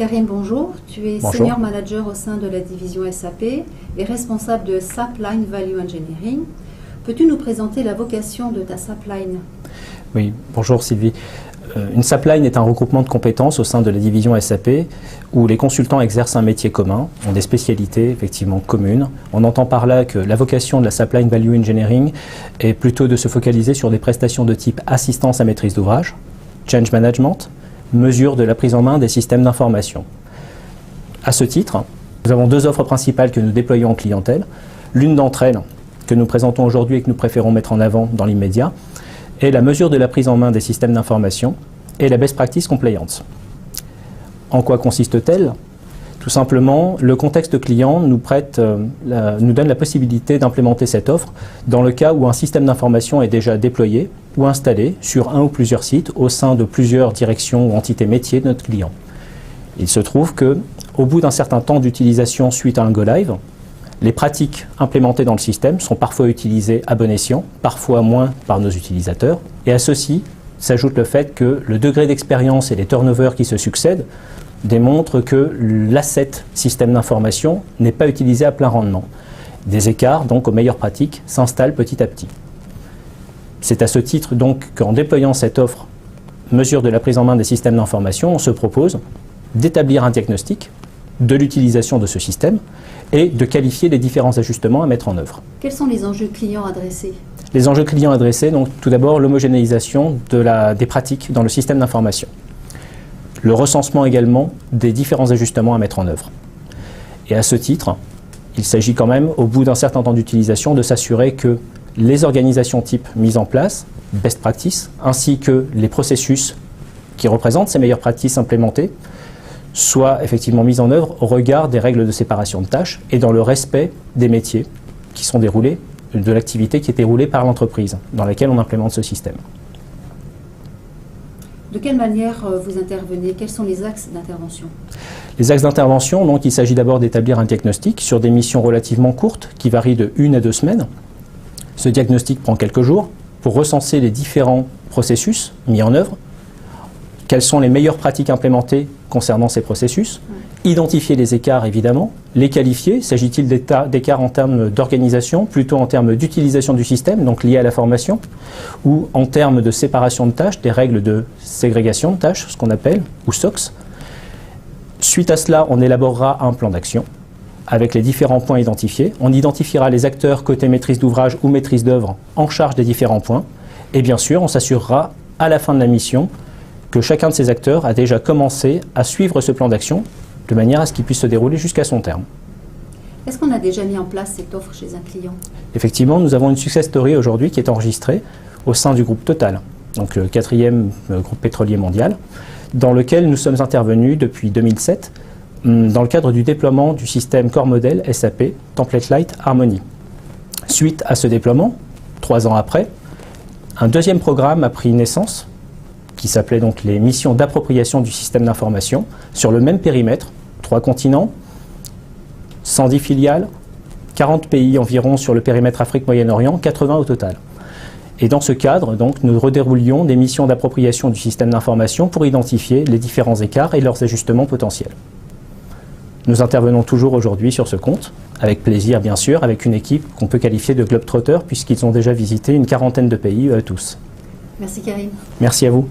Karim, bonjour. Tu es Bonjour. Senior Manager au sein de la division SAP et responsable de SAP Line Value Engineering. Peux-tu nous présenter la vocation de ta SAP Line? Oui, bonjour Sylvie. Une SAP Line est un regroupement de compétences au sein de la division SAP où les consultants exercent un métier commun, ont des spécialités effectivement communes. On entend par là que la vocation de la SAP Line Value Engineering est plutôt de se focaliser sur des prestations de type assistance à maîtrise d'ouvrage, change management, mesure de la prise en main des systèmes d'information. À ce titre, nous avons deux offres principales que nous déployons en clientèle. L'une d'entre elles, que nous présentons aujourd'hui et que nous préférons mettre en avant dans l'immédiat, est la mesure de la prise en main des systèmes d'information et la best practice compliance. En quoi consiste-t-elle? Tout simplement, le contexte client nous donne la possibilité d'implémenter cette offre dans le cas où un système d'information est déjà déployé ou installé sur un ou plusieurs sites au sein de plusieurs directions ou entités métiers de notre client. Il se trouve qu'au bout d'un certain temps d'utilisation suite à un go-live, les pratiques implémentées dans le système sont parfois utilisées à bon escient, parfois moins par nos utilisateurs. Et à ceci s'ajoute le fait que le degré d'expérience et les turnovers qui se succèdent démontrent que l'asset système d'information n'est pas utilisé à plein rendement. Des écarts, donc aux meilleures pratiques, s'installent petit à petit. C'est à ce titre donc qu'en déployant cette offre mesure de la prise en main des systèmes d'information, on se propose d'établir un diagnostic de l'utilisation de ce système et de qualifier les différents ajustements à mettre en œuvre. Quels sont les enjeux clients adressés? Les enjeux clients adressés, donc tout d'abord l'homogénéisation des pratiques dans le système d'information. Le recensement également des différents ajustements à mettre en œuvre. Et à ce titre, il s'agit quand même, au bout d'un certain temps d'utilisation, de s'assurer que les organisations types mises en place, best practice, ainsi que les processus qui représentent ces meilleures pratiques implémentées, soient effectivement mises en œuvre au regard des règles de séparation de tâches et dans le respect des métiers qui sont déroulés, de l'activité qui est déroulée par l'entreprise dans laquelle on implémente ce système. De quelle manière vous intervenez? Quels sont les axes d'intervention? Les axes d'intervention, donc il s'agit d'abord d'établir un diagnostic sur des missions relativement courtes qui varient de 1 à 2 semaines. Ce diagnostic prend quelques jours pour recenser les différents processus mis en œuvre, quelles sont les meilleures pratiques implémentées concernant ces processus, identifier les écarts évidemment, les qualifier, s'agit-il d'écarts en termes d'organisation, plutôt en termes d'utilisation du système, donc liés à la formation, ou en termes de séparation de tâches, des règles de ségrégation de tâches, ce qu'on appelle, ou SOX. Suite à cela, on élaborera un plan d'action avec les différents points identifiés. On identifiera les acteurs côté maîtrise d'ouvrage ou maîtrise d'œuvre en charge des différents points. Et bien sûr, on s'assurera à la fin de la mission que chacun de ces acteurs a déjà commencé à suivre ce plan d'action de manière à ce qu'il puisse se dérouler jusqu'à son terme. Est-ce qu'on a déjà mis en place cette offre chez un client? Effectivement, nous avons une success story aujourd'hui qui est enregistrée au sein du groupe Total, donc le 4e groupe pétrolier mondial, dans lequel nous sommes intervenus depuis 2007 dans le cadre du déploiement du système Core Model SAP Template Light Harmony. Suite à ce déploiement, 3 ans après, un deuxième programme a pris naissance qui s'appelait donc les missions d'appropriation du système d'information sur le même périmètre, 3 continents, 110 filiales, 40 pays environ sur le périmètre Afrique-Moyen-Orient, 80 au total. Et dans ce cadre, donc, nous redéroulions des missions d'appropriation du système d'information pour identifier les différents écarts et leurs ajustements potentiels. Nous intervenons toujours aujourd'hui sur ce compte, avec plaisir bien sûr, avec une équipe qu'on peut qualifier de globetrotter puisqu'ils ont déjà visité une quarantaine de pays tous. Merci Karim. Merci à vous.